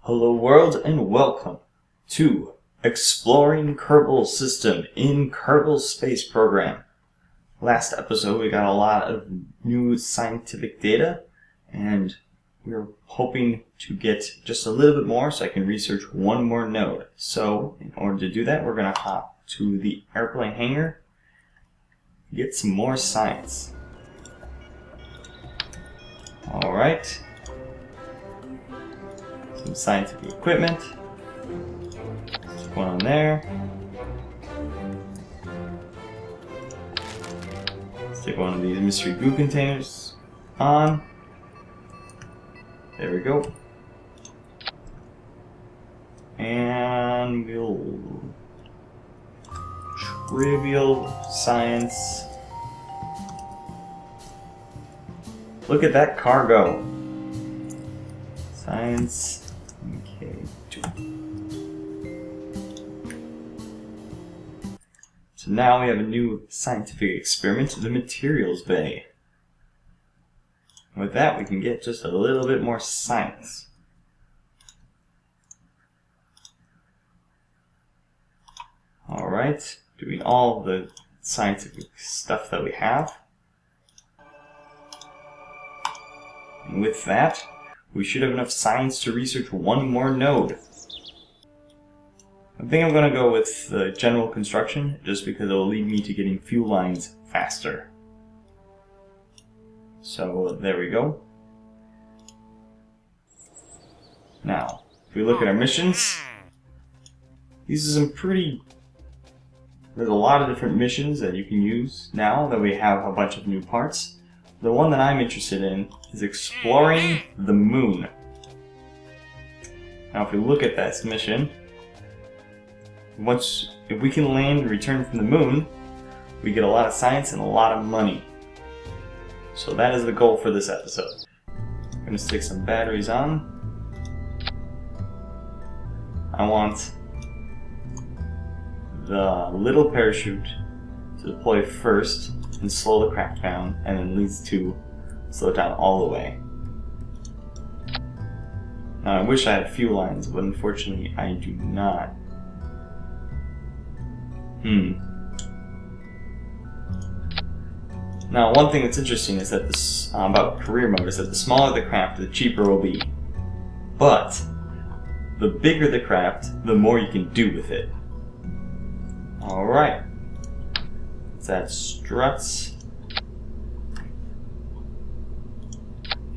Hello world and welcome to Exploring Kerbal System in Kerbal Space Program. Last episode we got a lot of new scientific data and we're hoping to get just a little bit more so I can research one more node. So in order to do that we're going to hop to the airplane hangar, get some more science. Alright. Some scientific equipment. Stick one on there. Stick one of these mystery goo containers on. There we go. And we'll trivial science. Look at that cargo. Science. Okay. 2. So now we have a new scientific experiment, the materials bay. With that we can get just a little bit more science. Alright, doing all the scientific stuff that we have. And with that, we should have enough science to research one more node. I think I'm going to go with the general construction just because it will lead me to getting fuel lines faster. So there we go. Now, if we look at our missions, these are some pretty... There's a lot of different missions that you can use now that we have a bunch of new parts. The one that I'm interested in is exploring the moon. Now if we look at this mission, if we can land and return from the moon, we get a lot of science and a lot of money. So that is the goal for this episode. I'm going to stick some batteries on. I want the little parachute to deploy first and slow the craft down, and then these two slow it down all the way. Now I wish I had fuel lines, but unfortunately I do not. Now one thing that's interesting is that this about career mode is that the smaller the craft, the cheaper it will be. But the bigger the craft, the more you can do with it. Alright. That struts.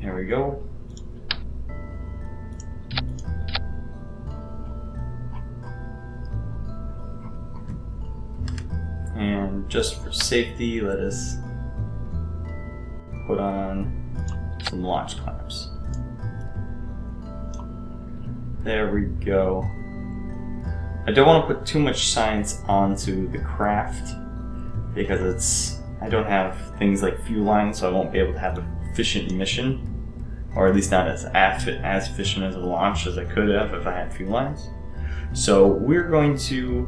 There we go. And just for safety, let us put on some launch clamps. There we go. I don't want to put too much science onto the craft because I don't have things like fuel lines, so I won't be able to have an efficient mission, or at least not as efficient as a launch as I could have if I had fuel lines. So we're going to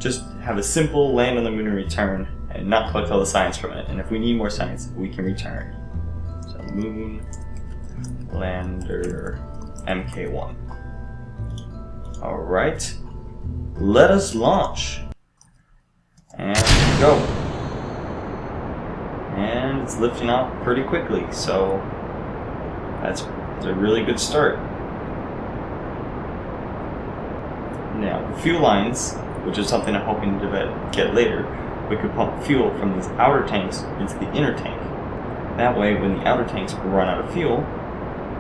just have a simple land on the moon and return, and not collect all the science from it. And if we need more science, we can return. So moon lander MK1. All right, let us launch. And go. And it's lifting off pretty quickly, so that's a really good start. Now, the fuel lines, which is something I'm hoping to get later, we could pump fuel from these outer tanks into the inner tank. That way, when the outer tanks run out of fuel,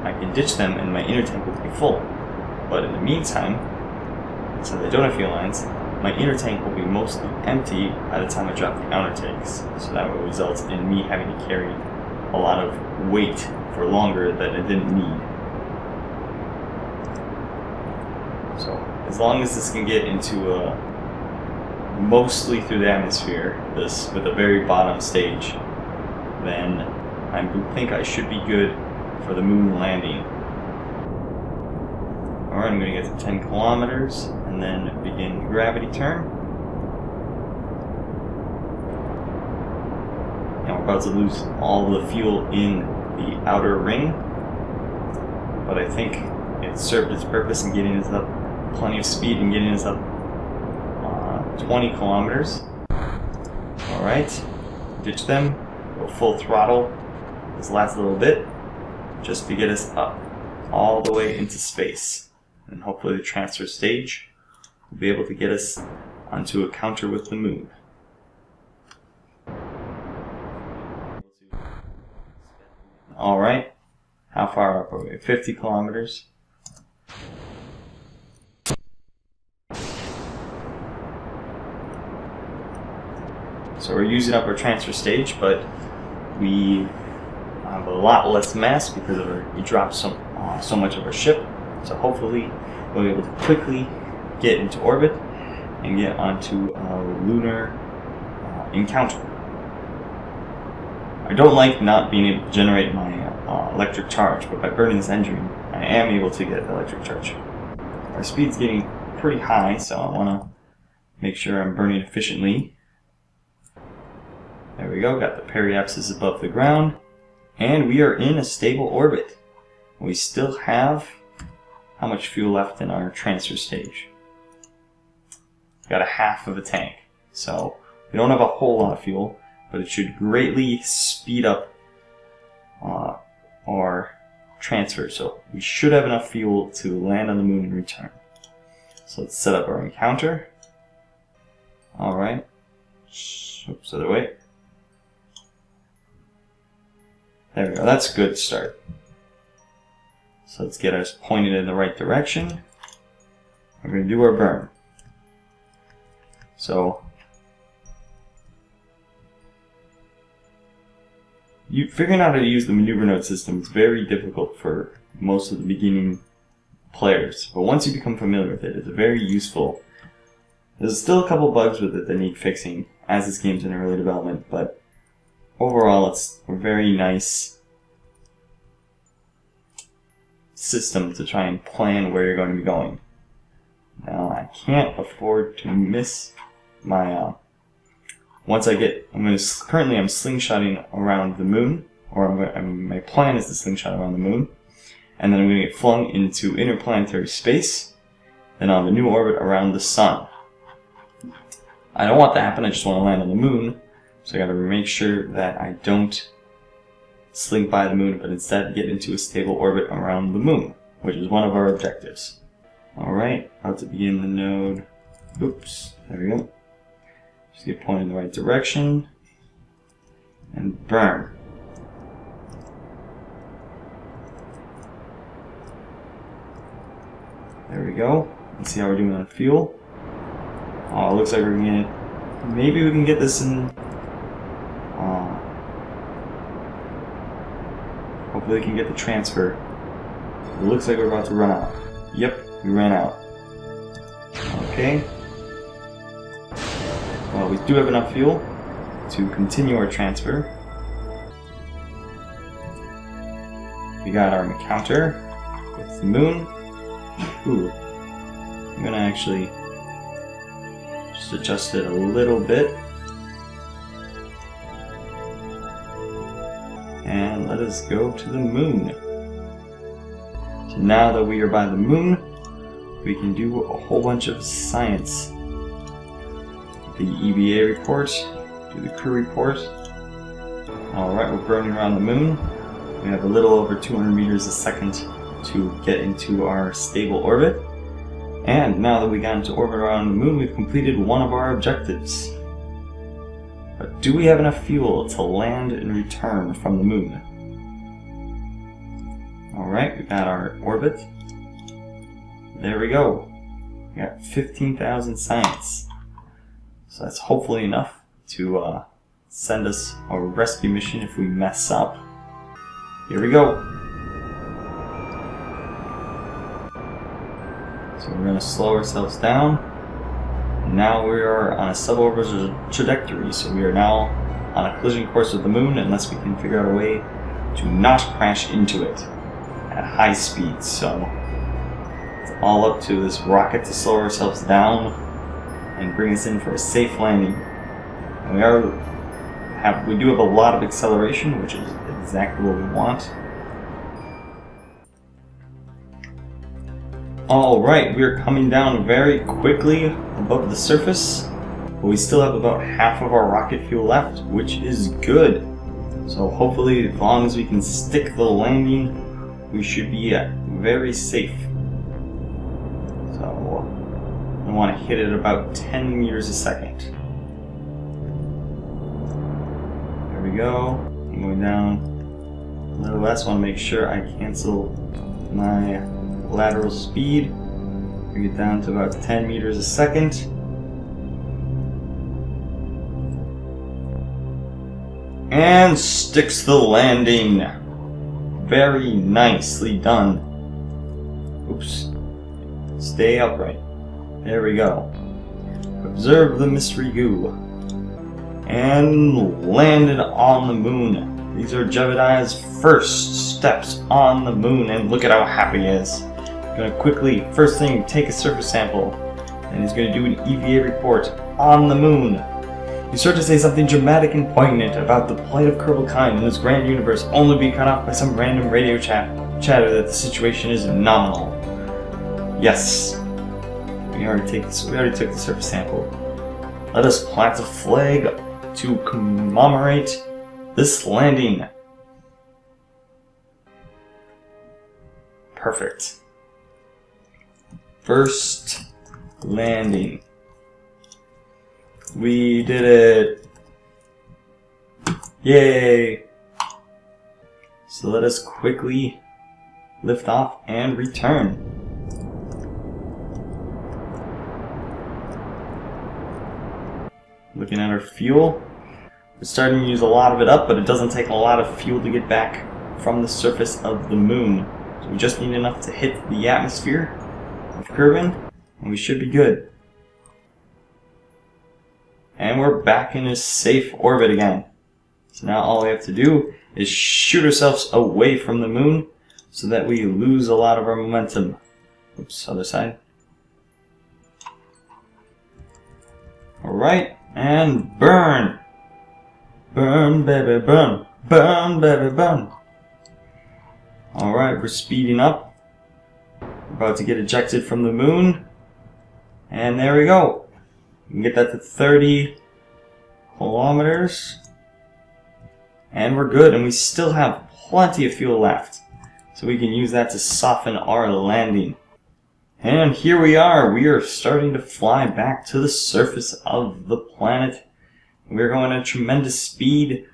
I can ditch them and my inner tank will be full. But in the meantime, since I don't have fuel lines, my inner tank will be mostly empty by the time I drop the outer tanks. So that will result in me having to carry a lot of weight for longer than I didn't need. So as long as this can get into mostly through the atmosphere, this with a very bottom stage, then I think I should be good for the moon landing. Alright, I'm going to get to 10 kilometers and then begin the gravity turn. And we're about to lose all the fuel in the outer ring. But I think if it served its purpose in getting us up plenty of speed and getting us up 20 kilometers. Alright, ditch them, go full throttle this last little bit, just to get us up all the way into space. And hopefully the transfer stage will be able to get us onto a counter with the moon. Alright, how far up are we? 50 kilometers. So we're using up our transfer stage, but we have a lot less mass because we dropped so much of our ship. So hopefully we'll be able to quickly get into orbit and get onto a lunar encounter. I don't like not being able to generate my electric charge, but by burning this engine, I am able to get electric charge. Our speed's getting pretty high, so I want to make sure I'm burning efficiently. There we go, got the periapsis above the ground, and we are in a stable orbit. We still have how much fuel left in our transfer stage? Got a half of a tank, so we don't have a whole lot of fuel, but it should greatly speed up our transfer, so we should have enough fuel to land on the moon and return. So let's set up our encounter. Alright. Oops, other way. There we go, that's a good start. So let's get us pointed in the right direction. We're going to do our burn. So, figuring out how to use the maneuver node system is very difficult for most of the beginning players. But once you become familiar with it, it's very useful. There's still a couple bugs with it that need fixing as this game's in early development, but overall it's a very nice system to try and plan where you're going to be going. Now I can't afford to miss my currently I'm slingshotting around the moon, or my plan is to slingshot around the moon, and then I'm going to get flung into interplanetary space, then on the new orbit around the sun. I don't want that to happen, I just want to land on the moon, so I got to make sure that I don't slink by the moon, but instead get into a stable orbit around the moon, which is one of our objectives. Alright, about to begin the node. Oops, there we go. Just get pointed in the right direction. And burn. There we go. Let's see how we're doing on fuel. Oh, it looks like we're gonna maybe we can get this in. Hopefully we can get the transfer. It looks like we're about to run out. Yep, we ran out. Okay. Well, we do have enough fuel to continue our transfer. We got our encounter with the moon. Ooh. I'm gonna actually just adjust it a little bit. And let us go to the moon. So now that we are by the moon, we can do a whole bunch of science. The EVA report, do the crew report. Alright, we're burning around the moon. We have a little over 200 meters a second to get into our stable orbit. And now that we got into orbit around the moon, we've completed one of our objectives. But do we have enough fuel to land and return from the moon? Alright, we got our orbit. There we go. We got 15,000 science. So that's hopefully enough to send us a rescue mission if we mess up. Here we go. So we're going to slow ourselves down. Now we are on a suborbital trajectory, so we are now on a collision course with the moon unless we can figure out a way to not crash into it at high speed. So it's all up to this rocket to slow ourselves down and bring us in for a safe landing. And we do have a lot of acceleration, which is exactly what we want. Alright, we're coming down very quickly above the surface, but we still have about half of our rocket fuel left, which is good. So hopefully, as long as we can stick the landing, we should be very safe. So I want to hit it about 10 meters a second. There we go. I'm going down. Nevertheless, I want to make sure I cancel my lateral speed. Bring it down to about 10 meters a second. And sticks the landing. Very nicely done. Oops. Stay upright. There we go. Observe the mystery goo. And landed on the moon. These are Jebediah's first steps on the moon, and look at how happy he is. He's gonna quickly, first thing, take a surface sample, and he's gonna do an EVA report on the moon. You start to say something dramatic and poignant about the plight of Kerbal kind in this grand universe, only be cut off by some random radio chatter that the situation is nominal. Yes, we already took the surface sample. Let us plant a flag to commemorate this landing. Perfect. First landing. We did it. Yay. So let us quickly lift off and return. Looking at our fuel. We're starting to use a lot of it up, but it doesn't take a lot of fuel to get back from the surface of the moon. So we just need enough to hit the atmosphere of Kerbal, and we should be good. And we're back in a safe orbit again. So now all we have to do is shoot ourselves away from the moon so that we lose a lot of our momentum. Oops, other side. Alright, and burn! Burn, baby, burn! Burn, baby, burn! Alright, we're speeding up. We're about to get ejected from the moon. And there we go. We can get that to 30 kilometers. And we're good, and we still have plenty of fuel left. So we can use that to soften our landing. And here we are. We are starting to fly back to the surface of the planet. We're going at tremendous speed,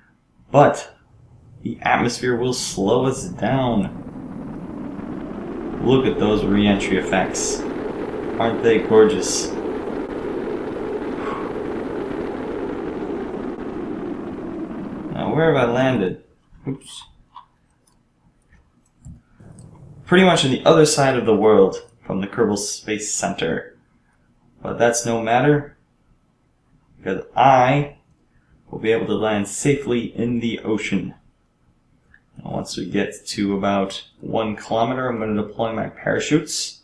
but the atmosphere will slow us down. Look at those re-entry effects. Aren't they gorgeous? Now, where have I landed? Oops. Pretty much on the other side of the world from the Kerbal Space Center. But that's no matter, because I will be able to land safely in the ocean. And once we get to about 1 kilometer, I'm going to deploy my parachutes.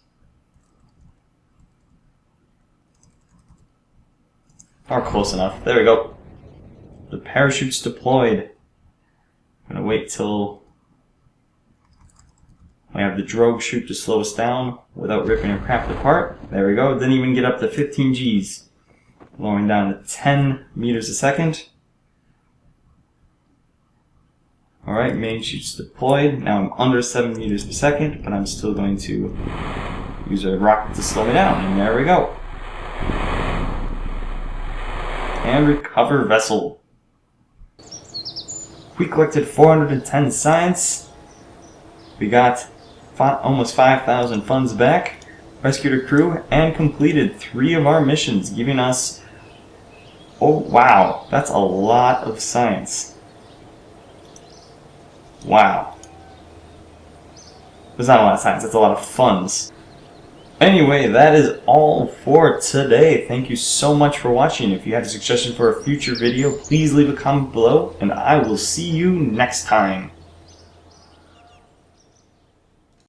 Or close enough. There we go. The parachute's deployed. I'm going to wait till we have the drogue chute to slow us down without ripping our craft apart. There we go. Didn't even get up to 15 Gs. Lowering down to 10 meters a second. Alright, main chute's deployed. Now I'm under 7 meters per second, but I'm still going to use a rocket to slow me down. And there we go. And recover vessel. We collected 410 science. We got almost 5,000 funds back, rescued a crew, and completed 3 of our missions, giving us, oh wow, that's a lot of science. Wow. There's not a lot of science, that's a lot of funds. Anyway, that is all for today. Thank you so much for watching. If you have a suggestion for a future video, please leave a comment below, and I will see you next time.